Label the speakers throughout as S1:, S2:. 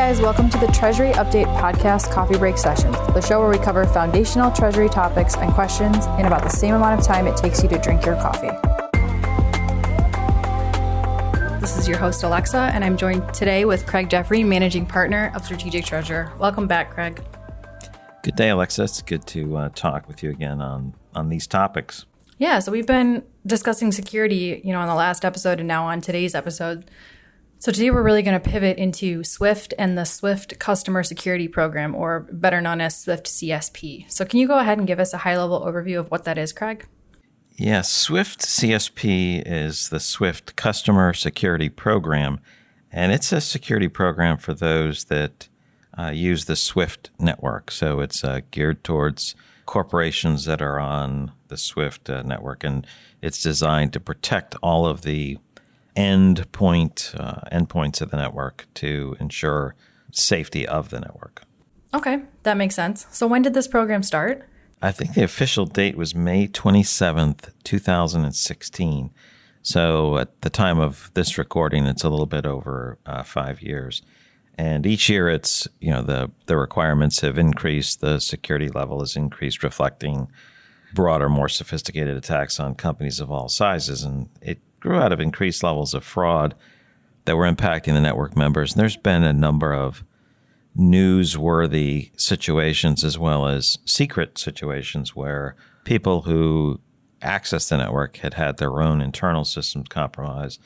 S1: guys, welcome to the Treasury Update Podcast Coffee Break Sessions, the show where we cover foundational Treasury topics and questions in about the same amount of time it takes you to drink your coffee. This is your host, Alexa, and I'm joined today with Craig Jeffery, Managing Partner of Strategic Treasurer. Welcome back, Craig.
S2: Good day, Alexa. It's good to talk with you again on these topics.
S1: Yeah, so we've been discussing security, on the last episode and now on today's episode. So today we're really going to pivot into SWIFT and the SWIFT Customer Security Program, or better known as SWIFT CSP. So can you go ahead and give us a high-level overview of what that is, Craig?
S2: Yes, SWIFT CSP is the SWIFT Customer Security Program, and it's a security program for those that use the SWIFT network. So it's geared towards corporations that are on the SWIFT network, and it's designed to protect all of the endpoints of the network to ensure safety of the network.
S1: Okay, that makes sense. So when did this program start?
S2: I think the official date was May 27th, 2016. So at the time of this recording, it's a little bit over 5 years. And each year it's, the requirements have increased, the security level has increased, reflecting broader, more sophisticated attacks on companies of all sizes. And it grew out of increased levels of fraud that were impacting the network members. And there's been a number of newsworthy situations as well as secret situations where people who accessed the network had their own internal systems compromised,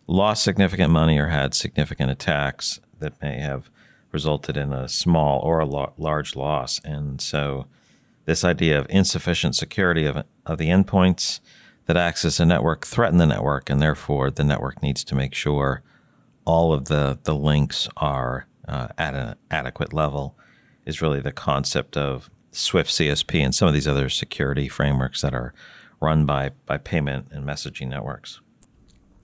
S2: lost significant money, or had significant attacks that may have resulted in a small or a large loss. And so this idea of insufficient security of the endpoints that access a network threaten the network, and therefore the network needs to make sure all of the links are at an adequate level, is really the concept of SWIFT CSP and some of these other security frameworks that are run by payment and messaging networks.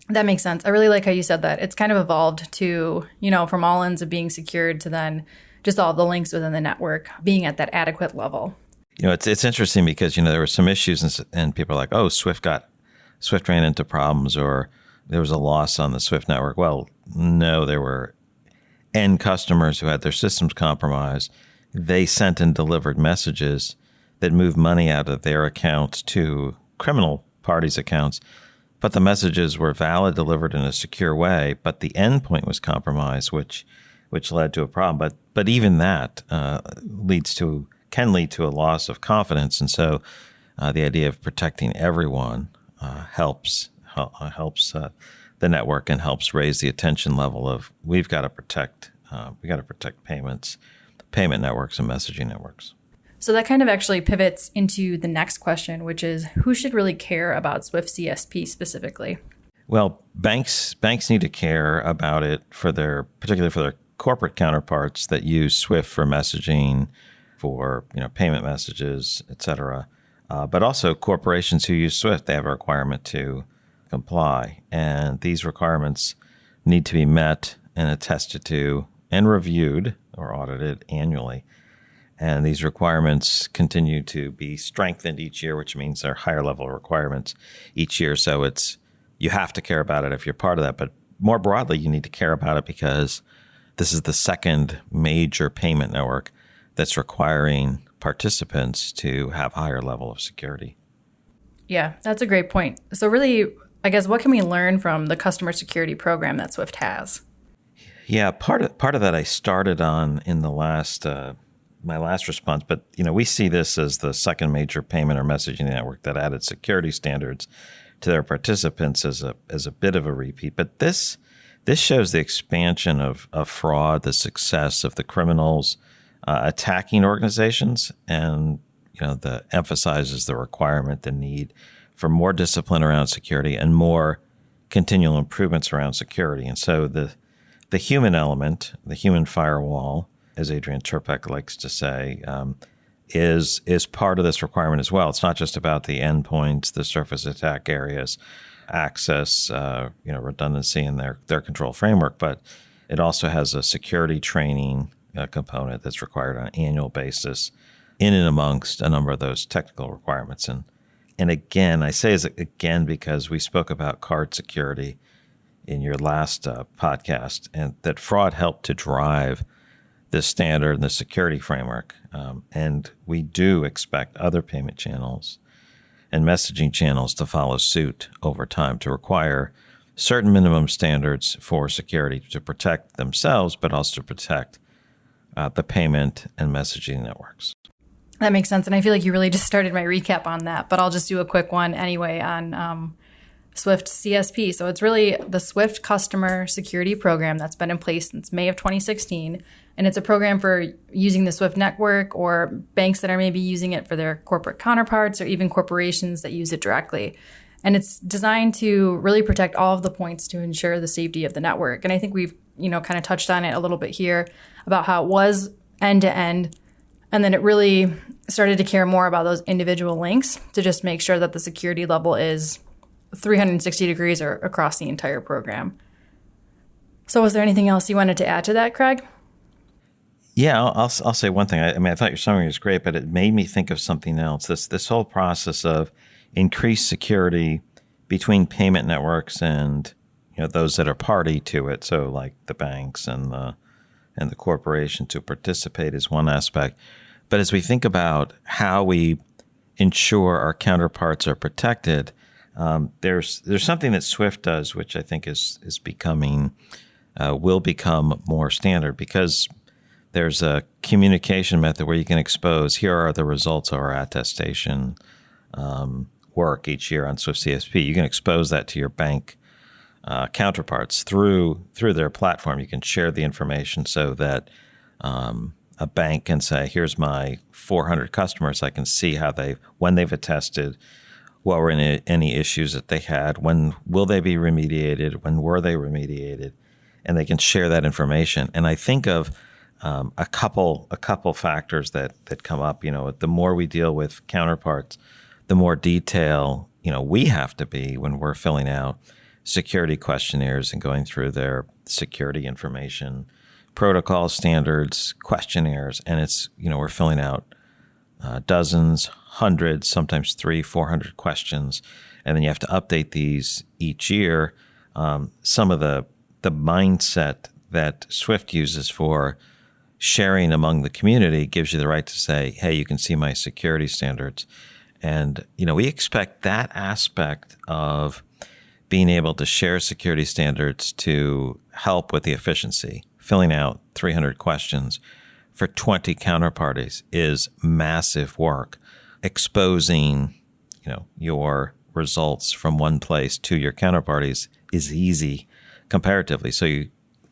S1: That makes sense. I really like how you said that. It's kind of evolved to, from all ends of being secured to then just all the links within the network being at that adequate level.
S2: It's interesting because, there were some issues and people are like, oh, SWIFT ran into problems, or there was a loss on the SWIFT network. Well, no, there were end customers who had their systems compromised. They sent and delivered messages that moved money out of their accounts to criminal parties' accounts. But the messages were valid, delivered in a secure way, but the endpoint was compromised, which led to a problem. But even that can lead to a loss of confidence. And so the idea of protecting everyone helps the network and helps raise the attention level of we've got to protect payment networks and messaging networks.
S1: So that kind of actually pivots into the next question, which is who should really care about SWIFT CSP specifically?
S2: Well, banks need to care about it particularly for their corporate counterparts that use SWIFT for messaging, for payment messages, et cetera. But also corporations who use SWIFT, they have a requirement to comply. And these requirements need to be met and attested to and reviewed or audited annually. And these requirements continue to be strengthened each year, which means they're higher level requirements each year. So you have to care about it if you're part of that. But more broadly, you need to care about it because this is the second major payment network that's requiring participants to have a higher level of security.
S1: Yeah, that's a great point. So really, I guess, what can we learn from the customer security program that SWIFT has?
S2: Yeah, part of that I started on in the my last response, but we see this as the second major payment or messaging network that added security standards to their participants as a bit of a repeat. But this shows the expansion of fraud, the success of the criminals attacking organizations, and that emphasizes the requirement, the need for more discipline around security and more continual improvements around security. And so the human element, the human firewall, as Adrian Turpek likes to say, is part of this requirement as well. It's not just about the endpoints, the surface attack areas, access, redundancy in their control framework, but it also has a security training component that's required on an annual basis in and amongst a number of those technical requirements. And again, I say again because we spoke about card security in your last podcast, and that fraud helped to drive this standard and the security framework. And we do expect other payment channels and messaging channels to follow suit over time to require certain minimum standards for security to protect themselves, but also to protect the payment and messaging networks.
S1: That makes sense. And I feel like you really just started my recap on that, but I'll just do a quick one anyway on SWIFT CSP. So it's really the SWIFT customer security program that's been in place since May of 2016. And it's a program for using the SWIFT network or banks that are maybe using it for their corporate counterparts or even corporations that use it directly. And it's designed to really protect all of the points to ensure the safety of the network. And I think we've, kind of touched on it a little bit here about how it was end to end. And then it really started to care more about those individual links to just make sure that the security level is 360 degrees or across the entire program. So was there anything else you wanted to add to that, Craig?
S2: Yeah, I'll say one thing. I thought your summary was great, but it made me think of something else. This whole process of increased security between payment networks and those that are party to it. So like the banks and the corporation to participate is one aspect. But as we think about how we ensure our counterparts are protected, there's something that SWIFT does, which I think is becoming will become more standard, because there's a communication method where you can expose, here are the results of our attestation work each year on SWIFT CSP. You can expose that to your bank counterparts through their platform. You can share the information so that a bank can say, here's my 400 customers. I can see when they've attested, what were any issues that they had, when will they be remediated, when were they remediated, and they can share that information. And I think of a couple factors that come up. The more we deal with counterparts, the more detail we have to be when we're filling out security questionnaires and going through their security information, protocol standards, questionnaires, and it's we're filling out dozens, hundreds, sometimes 300-400 questions, and then you have to update these each year. Some of the mindset that SWIFT uses for sharing among the community gives you the right to say, hey, you can see my security standards. And, we expect that aspect of being able to share security standards to help with the efficiency. Filling out 300 questions for 20 counterparties is massive work. Exposing, your results from one place to your counterparties is easy comparatively. So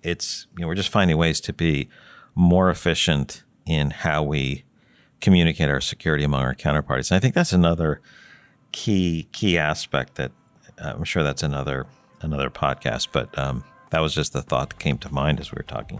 S2: we're just finding ways to be more efficient in how we communicate our security among our counterparties. And I think that's another key aspect that I'm sure that's another podcast, but that was just the thought that came to mind as we were talking.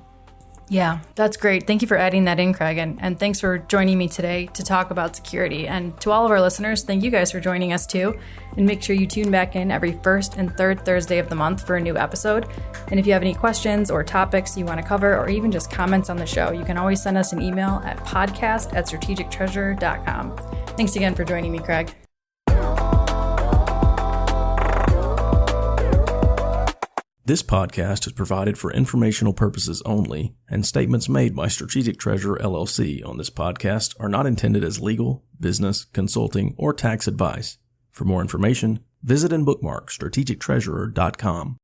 S1: Yeah, that's great. Thank you for adding that in, Craig. And thanks for joining me today to talk about security. And to all of our listeners, thank you guys for joining us too. And make sure you tune back in every first and third Thursday of the month for a new episode. And if you have any questions or topics you want to cover, or even just comments on the show, you can always send us an email at podcast@strategictreasurer.com. Thanks again for joining me, Craig.
S3: This podcast is provided for informational purposes only, and statements made by Strategic Treasurer LLC on this podcast are not intended as legal, business, consulting, or tax advice. For more information, visit and bookmark strategictreasurer.com.